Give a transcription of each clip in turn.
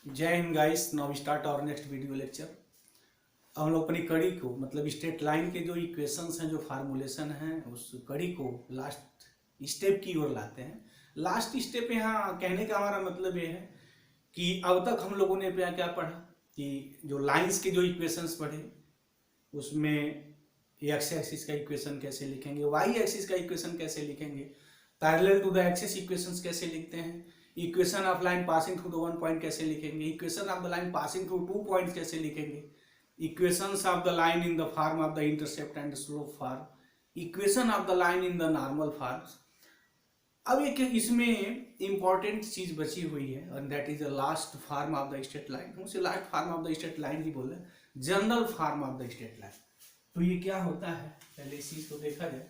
जय Hind guys. Now start our next video lecture. हम लोग अपनी कड़ी को मतलब स्ट्रेट लाइन के जो इक्वेशंस हैं, जो फार्मूलेशन हैं, उस कड़ी को लास्ट स्टेप की ओर लाते हैं। लास्ट स्टेप यहाँ कहने का हमारा मतलब ये है कि अब तक हम लोगों ने क्या पढ़ा कि जो लाइंस के जो इक्वेशंस पढ़े उसमें एक्स एक्सिस का इक्वेशन कैसे लिखेंगे, वाई एक्सिस का इक्वेशन कैसे लिखेंगे, parallel to the axis equations कैसे लिखते हैं, equation of line passing through the one point कैसे लिखेंगे, equation of the line passing through two points कैसे लिखेंगे, equations of the line in the form of the intercept and slope form, equation of the line in the normal form. अब एक इसमें important चीज बची हुई है और that is the last form of the straight line. हम उसे last form of the straight line ही बोल रहे हैं, general form of the straight line. तो ये क्या होता है, पहले इस चीज को देखा जाए।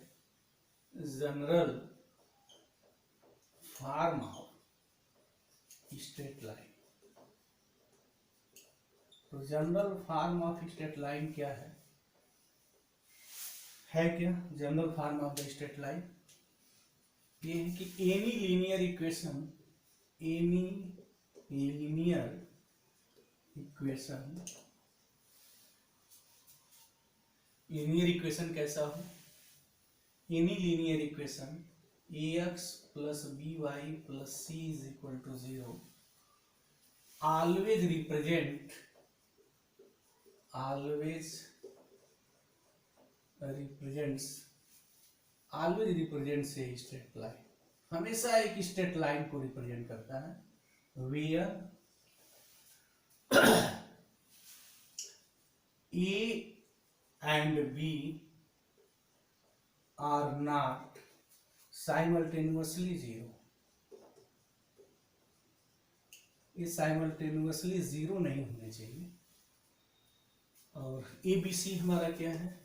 General form of straight line. तो general form of straight line क्या है क्या general form of the straight line ये है कि any linear equation linear equation कैसा हो, any linear equation ax plus by plus c is equal to 0 always represents a straight line। हमेशा एक स्ट्रेट लाइन को रिप्रेजेंट करता है where a and b are not simultaneously zero. ये simultaneously zero नहीं होने चाहिए। और ए बी सी हमारा क्या है,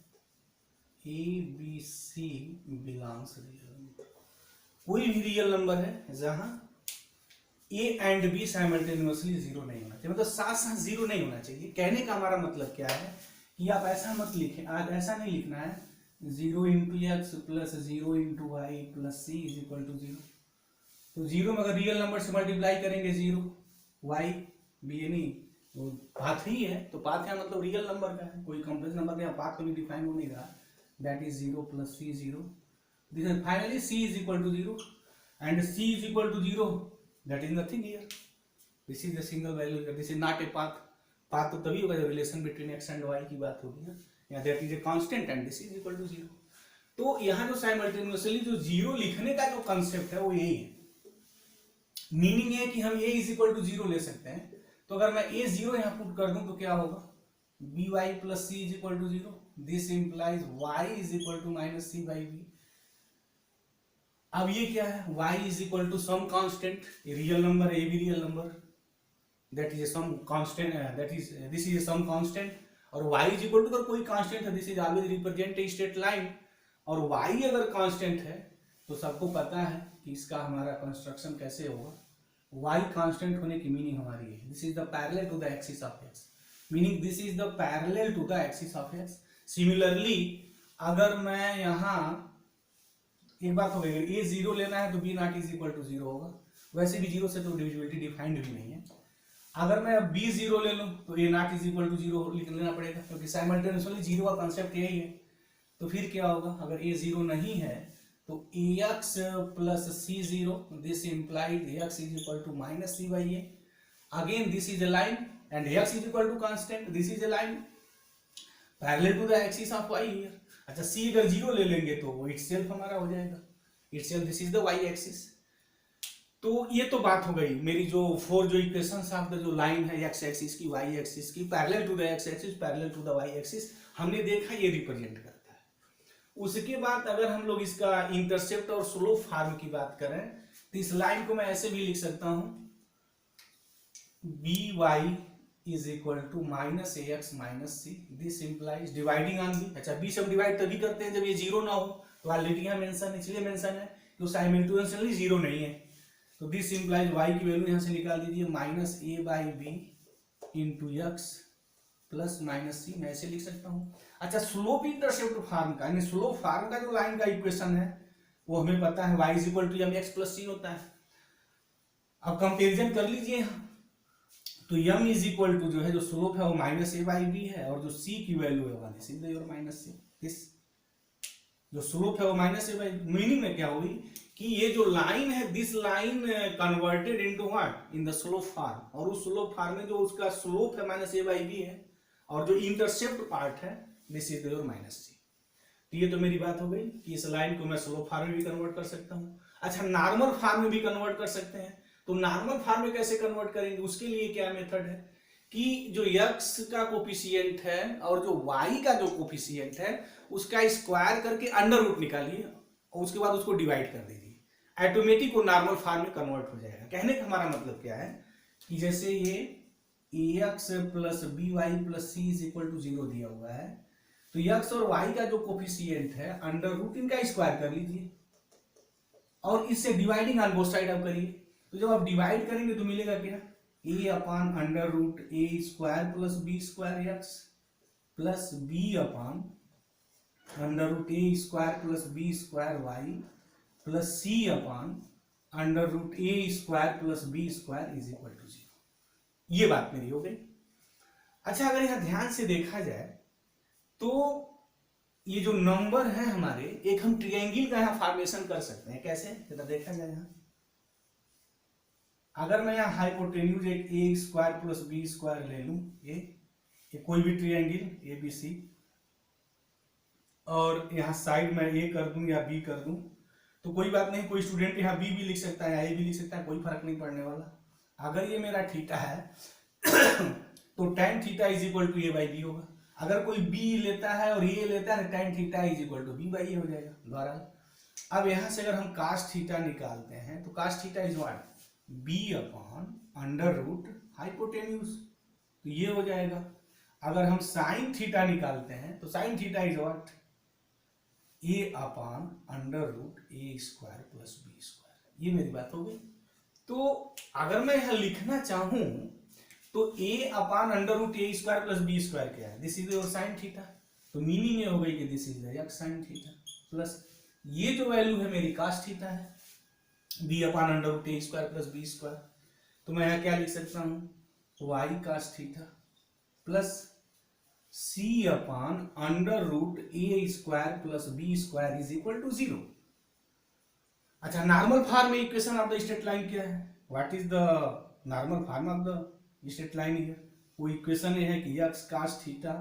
A B C belongs real number. कोई भी रियल नंबर है जहां A and B simultaneously zero नहीं होना चाहिए, मतलब साथ साथ जीरो नहीं होना चाहिए। कहने का हमारा मतलब क्या है कि आप ऐसा मत लिखें, आज ऐसा नहीं लिखना है 0 into x plus 0 into y plus C is equal to 0। तो जीरो में अगर रियल नंबर से मल्टीप्लाई करेंगे 0 वाई बी नहीं वो पाथ ही है, तो पाथ है मतलब रियल नंबर का है, कोई कॉम्प्लेक्स नंबर का पाथ कभी डिफाइन हो नहीं रहा। That is 0 plus c 0। This is finally c is equal to 0 and c is equal to 0। That is nothing here, this is the single value, this is not a path. Path तो तभी होगा जब relation between x and y की बात होगी ना, या that is a constant and this is equal to 0। तो यहां जो साइमल्टेनियसली जो जीरो लिखने का जो कांसेप्ट है वो यही है। मीनिंग है कि हम a इज इक्वल टू 0 ले सकते हैं। तो अगर मैं a 0 यहां पुट कर दूं तो क्या होगा, by plus C is equal to 0। This implies y is equal to minus C by b. अब ये क्या है, y is equal to some constant, real number a भी real number, that is some constant, that is this is some constant. और y is equal to अगर कोई constant है, this is always represent a straight line. और y अगर constant है तो सबको पता है कि इसका हमारा कंस्ट्रक्शन कैसे होगा। y कांस्टेंट होने की मीनिंग हमारी है this is the parallel to the axis of x, meaning this is the parallel to the axis of x। Similarly अगर मैं यहाँ एक बात हो गई, a 0 लेना है तो b not is equal to 0 होगा। वैसे भी 0 से तो डिविजिबिलिटी डिफाइंड भी नहीं है। अगर मैं b 0 ले लूं तो a not is equal to 0 लिख लेना पड़ेगा, क्योंकि साइमल्टेनियसली जीरो का कांसेप्ट यही है। तो फिर क्या होगा, अगर a 0 नहीं है तो ax plus c 0, this implied x is equal to minus C by a. Again this is a line and x is equal to constant, this is a line parallel to the axis of y here. अच्छा c अगर 0 ले लेंगे तो वो itself हमारा हो जाएगा, itself this is the y axis. तो ये तो बात हो गई मेरी जो फोर जो इक्वेशंस ऑफ द जो लाइन है x एक्सिस की, y एक्सिस की, parallel to the x axis, parallel to the y axis, हमने देखा ये रिप्रेजेंट करता है। उसके बाद अगर हम लोग इसका इंटरसेप्ट और स्लोप फॉर्म की बात करें तो इस लाइन को मैं ऐसे भी लिख सकता हूं, by is equal to minus a x minus C. This implies dividing on b। अच्छा b से हम डिवाइड तभी करते हैं जब ये 0 ना हो, तो ऑलरेडी यहां मेंशन इसलिए मेंशन है तो साइमल्टेनियसली 0 नहीं है। तो दिस इंप्लाइज y की वैल्यू यहां से निकाल दीजिए, minus A by B into x plus minus C, मैं ऐसे लिख सकता हूं। अच्छा स्लोप इंटरसेप्ट फॉर्म का, यानी स्लोप फॉर्म का जो लाइन का इक्वेशन है वो हमें पता है y is equal to mx plus C होता है। अब कंपेरिजन कर लीजिए, तो यम इज इक्वल टू जो है जो स्लोप है वो माइनस ए बाई बी है, और जो सी की वैल्यू है this is your minus C. This जो स्लोप है वो माइनस ए बाई, मीनिंग में क्या हुई कि ये जो लाइन है this line converted into what in the slope form, और उस स्लोप फॉर्म में जो उसका स्लोप है माइनस ए बाई बी है, और जो इंटरसेप्ट पार्ट है दिस इज योर माइनस सी। तो ये तो मेरी बात हो गई कि इस लाइन को मैं स्लोप फॉर्म में भी कन्वर्ट कर सकता हूँ। अच्छा, नॉर्मल फॉर्म में भी कन्वर्ट कर सकते हैं, तो नॉर्मल फॉर्म में कैसे कन्वर्ट करेंगे, उसके लिए क्या मेथड है कि जो x का कोफिशिएंट है और जो y का जो कोफिशिएंट है उसका स्क्वायर करके अंडर रूट निकालिए और उसके बाद उसको डिवाइड कर दीजिए, ऑटोमेटिक वो नॉर्मल फॉर्म में कन्वर्ट हो जाएगा। कहने का हमारा मतलब क्या है कि जैसे ये ax plus B Y plus C is equal to 0 दिया हुआ है, तो x और y का जो कोफिशिएंट है अंडर रूट इनका स्क्वायर कर लीजिए और इससे डिवाइडिंग ऑन बोथ साइड आप करिए। तो जब आप डिवाइड करेंगे तो मिलेगा क्या, A upon under root A square plus B square X plus B upon under root A square plus B square Y plus C upon under root A square plus B square is equal to 0। ये बात मेरी हो गई। अच्छा, अगर यहां ध्यान से देखा जाए तो ये जो नंबर है हमारे, एक हम ट्रायंगल का यहां फॉर्मेशन कर सकते हैं। कैसे, जरा देखा जाए यहां, अगर मैं यहाँ हाइपोटेन्यूज एक ए स्क्वायर प्लस बी स्क्वायर ले लूं, ये कोई भी ट्रायंगल ए बी सी, और यहाँ साइड में ए कर दूं या बी कर दूं तो कोई बात नहीं, कोई स्टूडेंट यहाँ बी भी लिख सकता है या ए भी लिख सकता है, कोई फर्क नहीं पड़ने वाला। अगर ये मेरा थीटा है तो tan theta is equal to a by b होगा। अगर कोई बी लेता है और ए लेता है तो tan theta is equal to B by A हो जाएगा द्वारा। अब यहाँ से अगर हम cos थीटा निकालते हैं तो cos theta is what, b upon under root hypotenuse, तो ये हो जाएगा। अगर हम साइन थीटा निकालते हैं तो sine theta is what, a upon under root A square plus B square. ये मेरी बात हो गई। तो अगर मैं यहां लिखना चाहूं तो a upon under root A square plus B square क्या है, this is your sine theta. तो मीनिंग ये हो गई कि this is x sine theta plus ये जो वैल्यू है मेरी cos थीटा है, बी अपॉन अंडर रूट ए स्क्वायर प्लस बी स्क्वायर। तो मैं यहाँ क्या लिख सकता हूँ, y cos theta plus C upon under root A square plus B square is equal to 0। अच्छा, नॉर्मल फॉर्म में equation of the straight line क्या है, what is the normal form of the straight line here, वो equation ये है कि x cos theta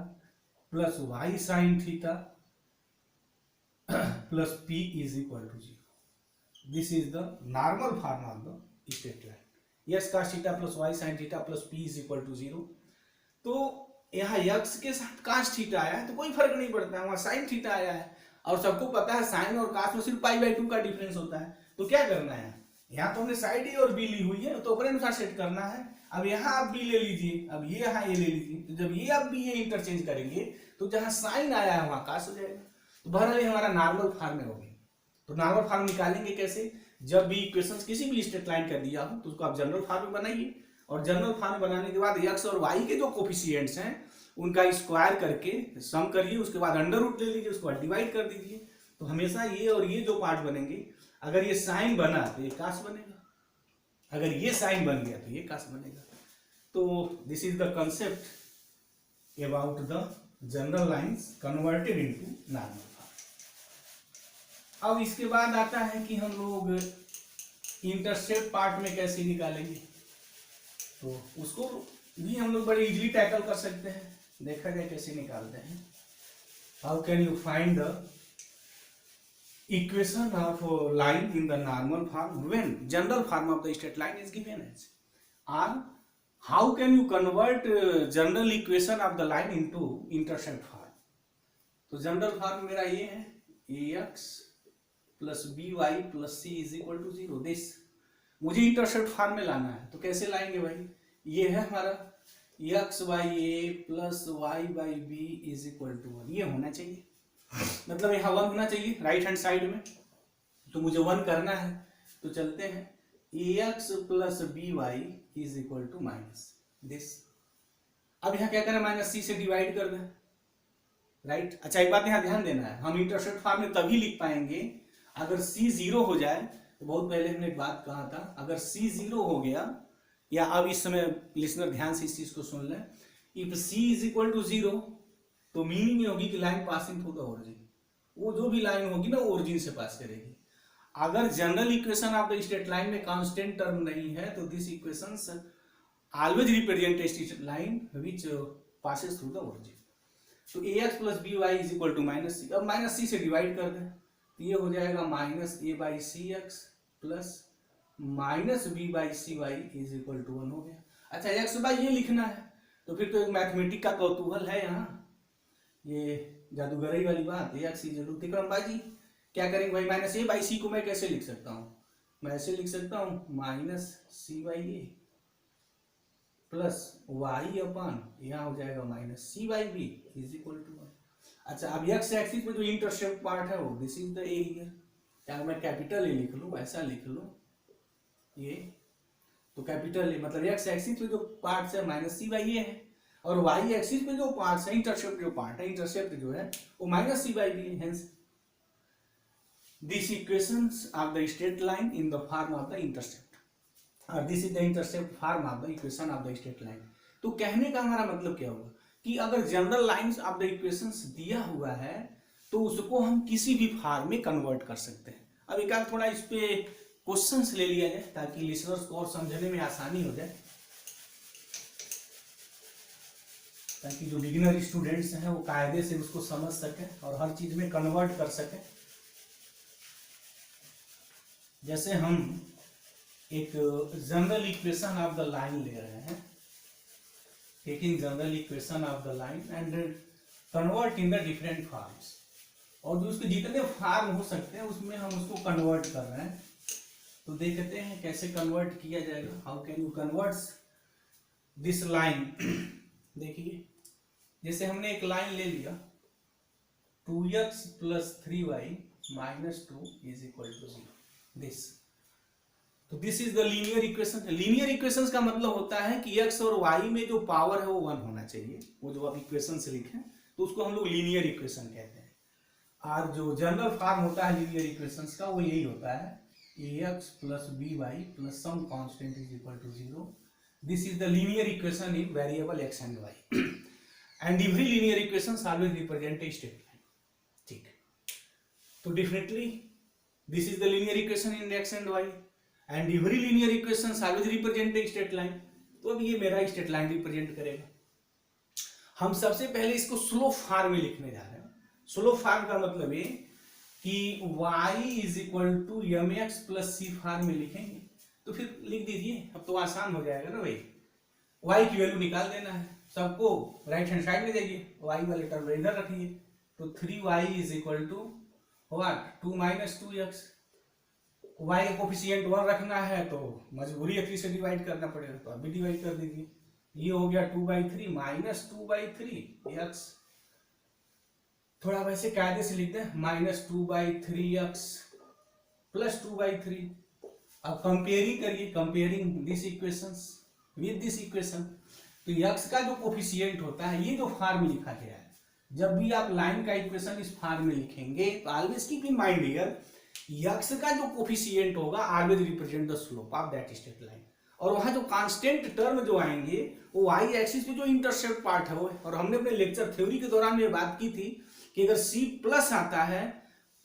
plus y sin theta plus p is equal to 0। This is the normal form of the straight line. X cos theta plus y sin theta plus p is equal to 0। तो यहाँ x के साथ cos theta आया है तो कोई फर्क नहीं पड़ता है, वहां sin थीटा आया है और सबको पता है sin और cos में सिर्फ पाई बाई 2 का डिफरेंस होता है। तो क्या करना है, यहाँ तो हमने साइड ए और बी ली हुई है तो अपने अनुसार सेट करना है। अब यहाँ आप बी ले लीजिए, अब ये यहाँ ए ले लीजिए, तो जब ये आप बी ए इंटरचेंज करेंगे तो जहाँ sin आया है वहां cos हो जाएगा। तो बहरहाल हमारा नॉर्मल फॉर्म में होगी। तो नॉर्मल फॉर्म निकालेंगे कैसे, जब भी इक्वेशंस किसी भी स्ट्रेट लाइन कर दिया हो तो उसको आप जनरल फॉर्म में बनाइए, और जनरल फॉर्म में बनाने के बाद x और y के जो कोफिशिएंट्स हैं उनका स्क्वायर करके सम करिए, उसके बाद अंडर रूट ले लीजिए, उसको डिवाइड कर दीजिए। तो हमेशा ये और ये जो पार्ट बनेंगे, अगर ये साइन बना तो ये cos बनेगा, अगर ये साइन बन गया तो ये cos बनेगा। तो this is the concept about the general lines converted into normal. अब इसके बाद आता है कि हम लोग इंटरसेप्ट पार्ट में कैसे निकालेंगे, तो उसको भी हम लोग बड़े इजीली टैकल कर सकते हैं। देखा जाए कैसे निकालते हैं। How can you find the equation of line in the normal form when general form of the straight line is given as, और how can you convert general equation of the line into intercept form. तो general फॉर्म मेरा ये है, ax plus B Y plus C is equal to 0। This मुझे intercept form में लाना है, तो कैसे लाएंगे भाई, ये है हमारा x by A plus y by B is equal to 1, ये होना चाहिए, मतलब यहाँ 1 होना चाहिए राइट हैंड साइड में। तो मुझे 1 करना है, तो चलते हैं ax plus B Y is equal to minus this. अब यहाँ क्या करें, माइनस सी से डिवाइड कर दें, राइट। अच्छा, एक बात यहाँ ध्यान देना है, हम इंटरसेप्ट फॉर्म में तभी लिख पाएंगे अगर c 0 हो जाए। तो बहुत पहले हमने एक बात कहा था, अगर c 0 हो गया या अब इस समय लिसनर ध्यान से इस चीज को सुन लें, if c is equal to 0 तो मीनिंग ये होगी कि line passing through the origin, वो जो भी लाइन होगी ना ओरिजिन से पास करेगी। अगर general equation of the straight line में कांस्टेंट टर्म नहीं है तो this equations always represent a straight line which passes through the origin. तो ax plus B Y is equal to minus C, अब minus सी से divide कर दें तो ये हो जाएगा minus A by c x plus minus b by c y is equal to 1 हो गया। अच्छा एक्स बाई ये लिखना है तो फिर तो एक मैथमेटिक का कौतूहल है यहाँ, ये जादूगरी वाली बात, एक्स इज इक्वल टू तिक्रमबाजी क्या करेंगे भाई, माइनस ए बाई सी को मैं कैसे लिख सकता हूँ, मैं ऐसे लिख सकता हूँ minus C by A plus Y upon यहाँ हो जाएगा minus C by B is equal to 1। अच्छा अब एक्स एक्सिस में जो इंटरसेप्ट पार्ट है वो this is the A here, क्या मैं कैपिटल ए लिख लूँ, ऐसा लिख लूँ ये, तो कैपिटल ए मतलब एक्स एक्सिस में जो पार्ट है माइनस सी बाई ए है, और वाई एक्सिस में जो पार्ट है इंटरसेप्ट जो पार्ट है, इंटरसेप्ट जो है वो माइनस सी बाई बी है। Hence this equations of the straight line in the form of the intercept, और this is the intercept form of the equation of the straight line. तो कहने का हमारा मतलब क्या होगा कि अगर general lines of the equations दिया हुआ है तो उसको हम किसी भी फॉर्म में कन्वर्ट कर सकते हैं। अब एक आध थोड़ा इस पे क्वेश्चंस ले लिया जाए ताकि लिसनर्स को और समझने में आसानी हो जाए, ताकि जो बिगिनर स्टूडेंट्स हैं वो कायदे से उसको समझ सकें और हर चीज में कन्वर्ट कर सकें। जैसे हम एक general equation of the line ले रहे हैं, taking general equation of the line and convert in the different forms, और जो उसके जितने फॉर्म हो सकते हैं उसमें हम उसको कन्वर्ट कर रहे हैं। तो देखते हैं कैसे कन्वर्ट किया जाएगा, how can you convert this line. देखिए जैसे हमने एक लाइन ले लिया 2x plus 3y minus 2 is equal to 0, this, तो this is the linear equation. Linear equations का मतलब होता है कि x और y में जो पावर है वो 1 होना चाहिए, वो जो आप इक्वेशन से लिखें तो उसको हम लोग लीनियर इक्वेशन कहते हैं। और जो जनरल फॉर्म होता है लीनियर इक्वेशंस का वो यही होता है ax प्लस by प्लस some constant is equal to 0, this is the linear equation in variable x and y and every linear equations always represent a straight line. ठीक, तो definitely this is the linear equation in x and y and every linear equations always represent a straight line. तो अब ये मेरा straight line represent करेगा। हम सबसे पहले इसको स्लोप फॉर्म में लिखने जा रहे हैं। स्लोप फॉर्म का मतलब ये कि y is equal to m x plus c form में लिखेंगे, तो फिर लिख दीजिए, अब तो आसान हो जाएगा ना भाई, y की वैल्यू निकाल देना है, सबको राइट हैंड साइड में जाइए, y वाले टर्म इधर रखिए, तो 3y is equal to what 2 माइनस 2x, y का कोफिशिएंट 1 रखना है तो मजबूरी है 3 से डिवाइड करना पड़ेगा, तो अभी डिवाइड कर दीजिए, ये हो गया 2/3 माइनस 2/3 x, थोड़ा वैसे कायदे से लिखते हैं माइनस 2/3x प्लस 2/3। अब कंपेयरिंग करिए, comparing this equations with this equation, तो x का जो कोफिशिएंट होता है ये जो फॉर्म में लिखा गया है, जब भी आप लाइन का इक्वेशन इस फॉर्म में लिखेंगे तो always keep in mind here x का जो कोफिशिएंट होगा always represent the slope of that straight line, और वहां जो कांस्टेंट टर्म जो आएंगे वो y एक्सिस पे जो इंटरसेप्ट पार्ट है वो है। और हमने अपने लेक्चर थ्योरी के दौरान ये बात की थी कि अगर c प्लस आता है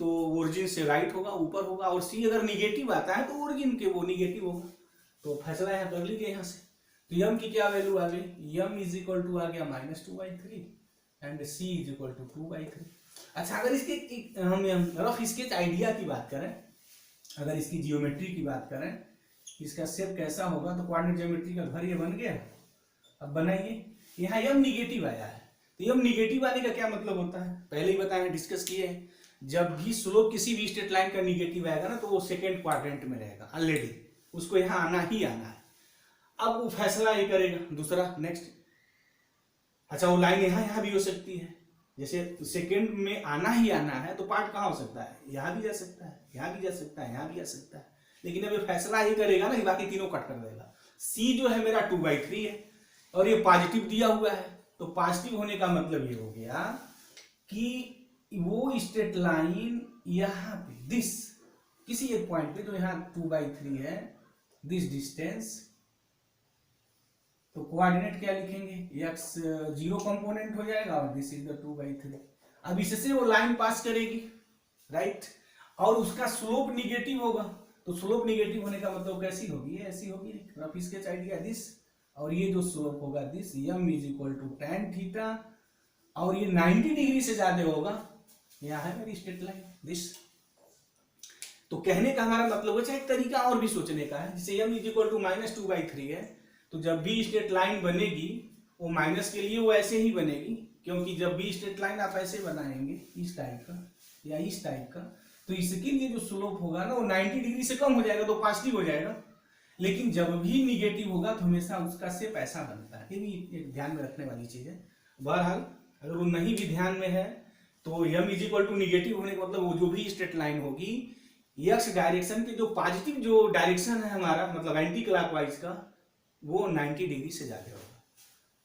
तो ओरिजिन से राइट होगा, ऊपर होगा, और c अगर निगेटिव आता है तो ओरिजिन के वो निगेटिव होगा। तो फैसला यहाँ कर लीजिए यहाँ से, तो m की क्या वैल्यू आ गई, m इज इक्वल टू आ गया minus 2/3 and c is equal to 2/3। अच्छा अगर इसके हम रफ स्केच आइडिया की बात करें, अगर इसकी जियोमेट्री की बात करें, इसका शेप कैसा होगा, तो कोऑर्डिनेट ज्योमेट्री का घर ये बन गया। अब बनाइए, यहाँ m निगेटिव आया है, तो m निगेटिव आने का क्या मतलब होता है, पहले ही बताया, डिस्कस किए हैं, जब भी स्लोप किसी भी स्ट्रेट लाइन का निगेटिव आएगा ना तो वो सेकेंड क्वाड्रेंट में रहेगा ऑलरेडी, उसको यहाँ आना ही आना है। अब वो फैसला ये करेगा दूसरा नेक्स्ट, अच्छा वो लाइन यहाँ भी हो सकती है, जैसे सेकेंड में आना ही आना है तो पार्ट कहाँ हो सकता है, यहाँ भी जा सकता है, यहाँ भी जा सकता है, यहाँ भी जा सकता है, लेकिन अब ये फैसला ये करेगा ना कि बाकी तीनों कट कर देगा। c जो है मेरा 2/3 है और ये पॉजिटिव दिया हुआ है, तो पॉजिटिव होने का मतलब ये हो गया कि वो स्ट्रेट लाइन यहाँ पे दिस किसी एक पॉइंट पे जो यहाँ 2/3 है, दिस डिस्टेंस तो कोऑर्डिनेट क्या लिखेंगे, x 0 कंपोनेंट हो जाएगा और दिस इज द 2/3। अब इससे वो लाइन पास करेगी, राइट, और उसका स्लोप निगेटिव होगा। तो स्लोप निगेटिव होने का मतलब कैसी होगी, ऐसी होगी, रफ स्केच आइडिया दिस, और ये जो स्लोप होगा दिस m = tan थीटा, और ये 90 डिग्री से ज्यादा होगा, यहाँ है मेरी स्ट्रेट लाइन दिस। तो कहने का हमारा मतलब है, एक तरीका और भी सोचने का है, जैसे m = -2/3 है, तो जब भी स्ट्रेट लाइन बनेगी वो माइनस के लिए वो ऐसे ही बनेगी, क्योंकि जब भी स्ट्रेट लाइन आप ऐसे बनाएंगे इस टाइप का या इस टाइप का, तो इसके लिए जो स्लोप होगा ना वो 90 डिग्री से कम हो जाएगा, तो पॉजिटिव हो जाएगा। लेकिन जब भी निगेटिव होगा तो हमेशा उसका शेप ऐसा बनता है, ये भी एक ध्यान में रखने वाली चीज है। बहरहाल अगर वो नहीं भी ध्यान में है तो m = निगेटिव होने का मतलब वो जो भी स्ट्रेट लाइन होगी x डायरेक्शन के जो पॉजिटिव जो डायरेक्शन है हमारा, मतलब एंटी क्लॉकवाइज का, वो 90 डिग्री से ज्यादा होगा।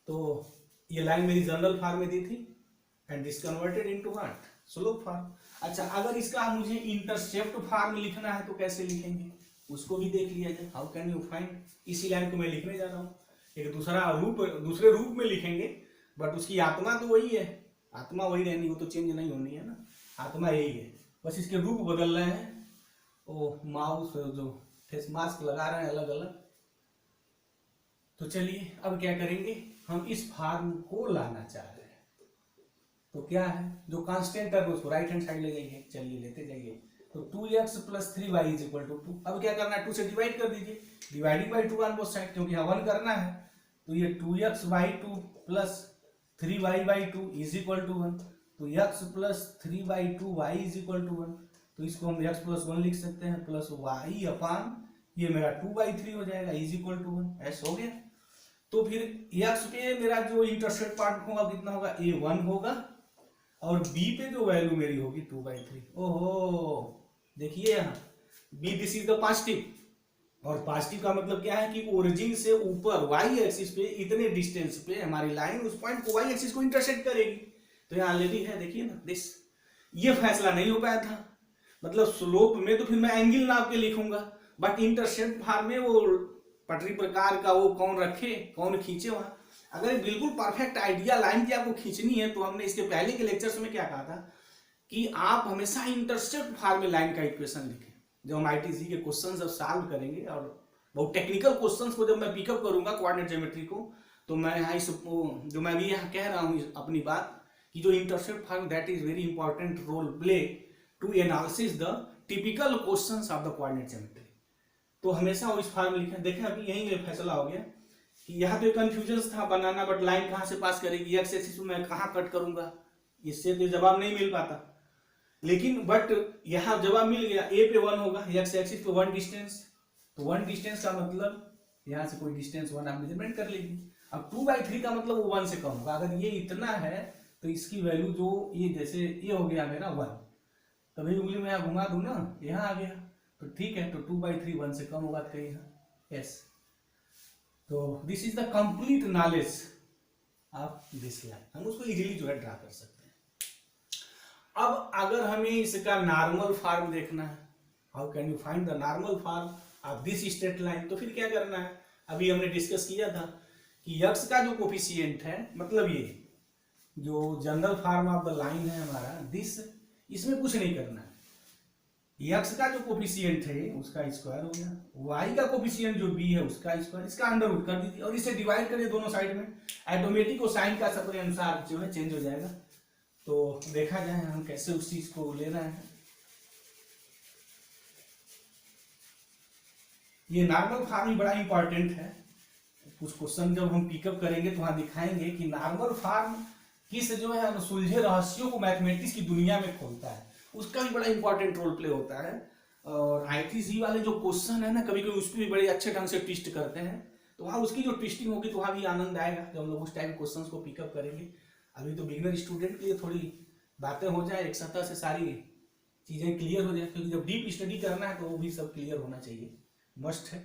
तो ये लाइन मेरी जनरल फॉर्म में दी थी and this converted into what, slope form. अच्छा, अगर इसका मुझे इंटरसेप्ट फॉर्म लिखना है तो कैसे लिखेंगे, उसको भी देख लिया जाए। हाउ कैन यू फाइंड, इसी लाइन को मैं लिखने जा रहा हूँ, एक दूसरे रूप में लिखेंगे, बट उसकी आत्मा तो वही है, आत्मा वही रहनी, वो तो चेंज नहीं होनी है ना, आत्मा यही है, बस इसके रूप बदल रहे हैं। ओ माउस जो फेस मास्क लगा रहे हैं अलग अलग। तो चलिए अब क्या करेंगे, हम इस फॉर्म को लाना चाह रहे हैं, तो क्या है, जो कांस्टेंट टर्म उसको राइट हैंड साइड ले जाइए, चलिए लेते जाइए। तो 2x + 3y = 2। अब क्या करना है, 2 से डिवाइड कर दीजिए, dividing by 2 on both side, क्योंकि यहाँ 1 करना है। तो ये 2x/2 + 3y/2 = 1। तो x + 3/2 y = 1। तो इसको हम x + 1 लिख सकते हैं, प्लस y अपान ये मेरा 2/3 हो जाएगा = 1। ऐसा हो गया। तो फिर x पे मेरा जो इंटरसेप्ट पार्ट होगा कितना होगा, a1 होगा, और b पे जो वैल्यू मेरी होगी 2/3। ओहो, देखिए यहाँ b this is the positive, और पॉजिटिव का मतलब क्या है कि ओरिजिन से ऊपर y एक्सिस पे इतने डिस्टेंस पे हमारी लाइन उस पॉइंट को y एक्सिस को इंटरसेक्ट करेगी। तो यहाँ ऑलरेडी है, देखिए ना दिस, ये फैसला नहीं हो पाया था, मतलब स्लोप में तो फिर मैं एंगल नाप के लिखूंगा, बट इंटरसेप्ट फॉर्म में वो पटरी प्रकार का वो कौन रखे कौन खींचे वहां। अगर बिल्कुल परफेक्ट आइडिया लाइन की आपको खींचनी है तो हमने इसके पहले के लेक्चर्स में क्या कहा था कि आप हमेशा इंटरसेप्ट फॉर्म में लाइन का इक्वेशन लिखें। जब हम आईटीसी के क्वेश्चन जब सॉल्व करेंगे और बहुत टेक्निकल क्वेश्चंस को जब मैं पिकअप करूंगा कोऑर्डिनेट ज्योमेट्री को, तो मैं यहाँ जो मैं भी यहाँ कह रहा हूँ अपनी बात कि जो intercept form that is very important role play to analysis the typical questions of the coordinate geometry. तो हमेशा वो इस फॉर्म में लिखें। देखें अभी यही में फैसला हो गया कि यहाँ पे कंफ्यूजन था बनाना, बट लाइन कहाँ से पास करेगी, एक्स एक्सिस में कहाँ कट करूंगा, इससे तो जवाब नहीं मिल पाता। लेकिन बट यहाँ जवाब मिल गया, ए पे 1 होगा, एक्स एक्सिस पे 1 डिस्टेंस, तो 1 डिस्टेंस का मतलब यहाँ से कोई डिस्टेंस 1 आप मेजरमेंट कर लीजिए। अब 2/3 का मतलब वो 1 से कम होगा। अगर ये इतना है तो इसकी वैल्यू जो ये जैसे ये हो गया मेरा 1, तभी उंगली में यहाँ घुमा दूं ना, यहाँ आ गया, तो ठीक है, तो 2/3 1 से कम होगा कहीं यस। तो this is the complete knowledge of this line, हम उसको इजीली जो है ड्रा कर सकते हैं। अब अगर हमें इसका नॉर्मल फॉर्म देखना है, how can you find the normal form of this straight line, तो फिर क्या करना है, अभी हमने डिस्कस किया था कि x का जो कोफिशिएंट है, मतलब ये जो general form of the line है हमारा दिस, इसमें कुछ नहीं करना है। x का जो कोफिशिएंट है उसका स्क्वायर हो गया, y का कोफिशिएंट जो b है उसका स्क्वायर, इसका अंडर रूट कर दीजिए और इसे डिवाइड करिए दोनों साइड में, ऑटोमेटिक वो साइन का अपने अनुसार जो है चेंज हो जाएगा। तो देखा जाए हम कैसे उस चीज को ले रहे हैं। ये नॉर्मल फॉर्म ही बड़ा इंपॉर्टेंट है, कुछ क्वेश्चन जब हम पिकअप करेंगे तो वहां दिखाएंगे कि नॉर्मल फॉर्म किस जो है सुलझे रहस्यों को मैथमेटिक्स की दुनिया में खोलता है, उसका भी बड़ा इंपॉर्टेंट रोल प्ले होता है। और आईटीसी वाले जो क्वेश्चन है ना, कभी कभी उस पर भी बड़े अच्छे ढंग से ट्विस्ट करते हैं, तो वहाँ उसकी जो ट्विस्टिंग होगी तो वहाँ भी आनंद आएगा जब हम लोग उस टाइप क्वेश्चन को पिकअप करेंगे। अभी तो बिगिनर स्टूडेंट के लिए थोड़ी बातें हो जाए, एक सतह से सारी चीजें क्लियर हो जाए, क्योंकि जब डीप स्टडी करना है तो वो भी सब क्लियर होना चाहिए, मस्ट है।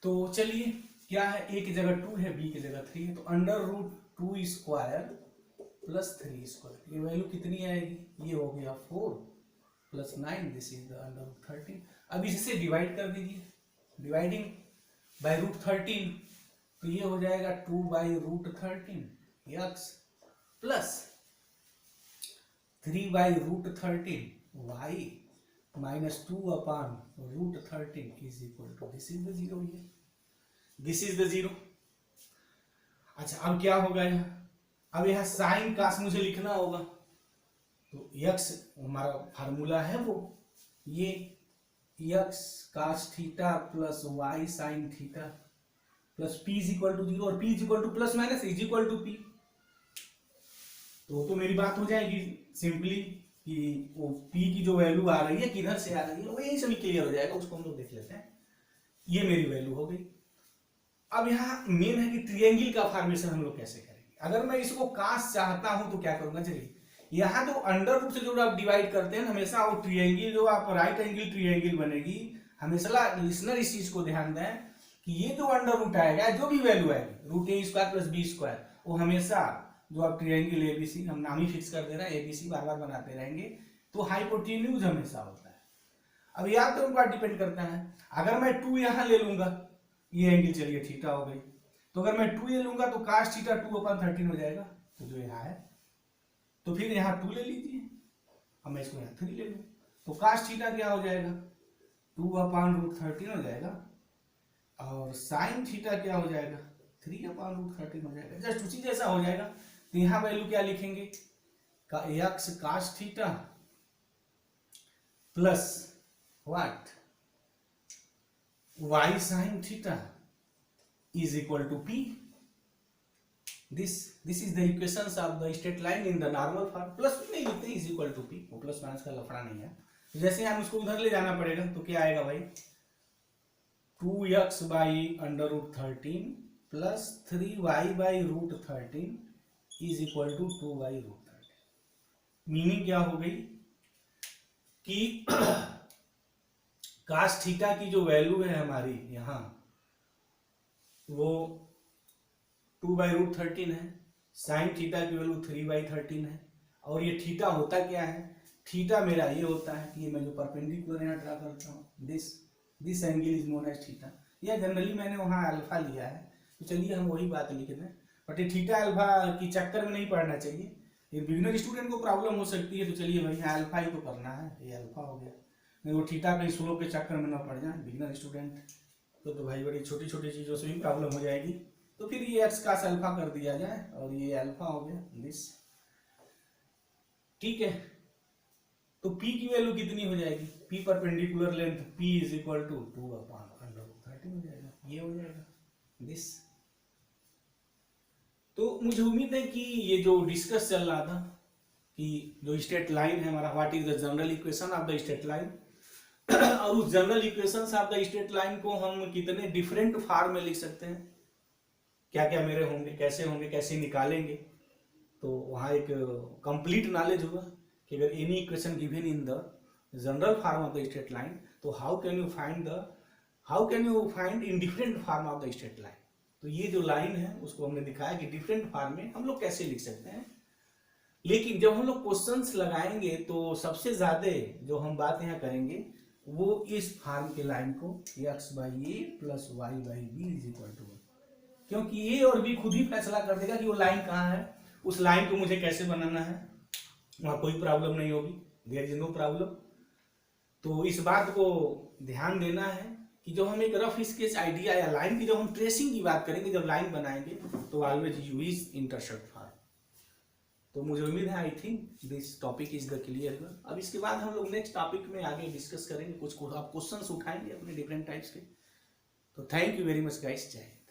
तो चलिए क्या है, ए की जगह 2 है, बी की जगह 3 है, तो √2² + 3², ये वैल्यू कितनी आएगी, ये हो गया 4 + 9, दिस इज द √13। अब इससे डिवाइड कर दीजिए, डिवाइडिंग बाय √13, तो ये हो जाएगा 2/√13 x प्लस 3/√13 y minus 2/√13 is equal to this is the zero. This is the zero. अच्छा अब क्या होगा यहाँ, अब यहाँ साइन कास मुझे लिखना होगा, तो x हमारा फार्मूला है वो ये x cos theta plus y sine theta plus p is equal to 0 और p is equal to plus minus is equal to p। तो मेरी बात हो जाएगी सिंपली कि वो p की जो वैल्यू आ रही है किधर से आ रही है वो यही से क्लियर हो जाएगा, उसको हम लोग देख लेते हैं। ये मेरी वैल्यू हो गई। अब यहाँ मेन है कि ट्रायंगल का फॉर्मेशन हम लोग कैसे करेंगे। अगर मैं इसको कास चाहता हूं तो क्या करूंगा, चलिए यहाँ जो अंडर रूट से जो आप डिवाइड करते हैं हमेशा वो ट्रायंगल जो आप राइट एंगल ट्रायंगल बनेगी, हमेशा लिसनर इस चीज को ध्यान दें कि ये जो अंडर रूट आएगा जो भी वैल्यू आएगी √a² प्लस b² वो हमेशा जो आप ट्रायंगल एबीसी हम नाम ही फिक्स कर दे रहे हैं, एबीसी बार बार बनाते रहेंगे तो हाइपोटेन्यूज हमेशा होता है। अब यार तो ऊपर डिपेंड करता है, अगर मैं 2 यहाँ ले लूंगा, ये एंगल चलिए थीटा हो गई, तो अगर मैं 2 ले लूंगा तो कास थीटा 2/13 हो जाएगा, तो जो यहाँ है तो फिर यहाँ 2 ले लीजिए, अब मैं इसको यहाँ 3 ले लूँ तो कास थीटा क्या हो जाएगा 2/√13 हो जाएगा और साइन थीटा क्या हो जाएगा 3/√13 हो जाएगा। जस्ट उसी जैसा हो जाएगा। तो यहाँ वैल्यू क्या लिखेंगे x cos theta plus what y sine theta is equal to p। this is the equations of the straight line in the normal form। Plus नहीं लिखते इज इक्वल टू p, वो प्लस माइनस का लफड़ा नहीं है। जैसे हम उसको उधर ले जाना पड़ेगा तो क्या आएगा भाई 2x/√13 plus 3y/√13 is equal to 2/√13। Meaning क्या हो गई कि कास थीटा की जो वैल्यू है हमारी यहाँ वो 2/√13 है, साइन थीटा की वैल्यू 3/13 है और ये थीटा होता क्या है, थीटा मेरा ये होता है कि मैं जो परपेंडिकुलर यहाँ ड्रा करता हूँ this angle is known as theta. या जनरली मैंने वहाँ अल्फा लिया है तो चलिए हम वही बात लिख दें, बट ये थीटा अल्फा की चक्कर में नहीं पढ़ना चाहिए, ये बिगिनर स्टूडेंट को प्रॉब्लम हो सकती है। तो चलिए भाई यहाँ अल्फा ही तो करना है, ये अल्फा हो गया, नहीं वो थीटा कहीं स्लोप के चक्कर में ना पड़ जाए बिगिनर स्टूडेंट तो भाई बड़ी छोटी छोटी चीज़ों से भी प्रॉब्लम हो जाएगी। तो फिर ये x का अल्फा कर दिया जाए और ये अल्फा हो गया दिस, ठीक है। तो p की वैल्यू कितनी हो जाएगी, p perpendicular length p is equal to 2/√13 हो जाएगा, ये हो जाएगा दिस। तो मुझे उम्मीद है कि ये जो डिस्कस चल रहा था कि जो स्ट्रेट लाइन है हमारा what is the general equation of the straight line और उस general equations of the straight line को हम कितने डिफरेंट फॉर्म में लिख सकते हैं, क्या क्या मेरे होंगे, कैसे निकालेंगे। तो वहाँ एक कंप्लीट नॉलेज होगा कि अगर any equation given in the general form of the straight line तो how can you find in different form of the straight line. तो ये जो लाइन है उसको हमने दिखाया कि डिफरेंट फॉर्म में हम लोग कैसे लिख सकते हैं। लेकिन जब हम लोग क्वेश्चंस लगाएंगे तो सबसे ज्यादा जो हम बात यहाँ करेंगे वो इस फॉर्म के लाइन को x/a plus y/b is equal to, क्योंकि ये और भी खुद ही फैसला कर देगा कि वो लाइन कहाँ है, उस लाइन को मुझे कैसे बनाना है, वहाँ कोई प्रॉब्लम नहीं होगी, देयर इज नो प्रॉब्लम। तो इस बात को ध्यान देना है कि जब हम एक रफ स्केच आइडिया या लाइन की जब हम ट्रेसिंग की बात करेंगे, जब लाइन बनाएंगे तो ऑलवेज यूज इंटरसेप्ट फॉर्म। तो मुझे उम्मीद है I think this topic is the clear. अब इसके बाद हम लोग नेक्स्ट टॉपिक में आगे डिस्कस करेंगे, कुछ आप क्वेश्चंस उठाएंगे अपने डिफरेंट टाइप्स के। तो thank you very much guys, जय हिंद।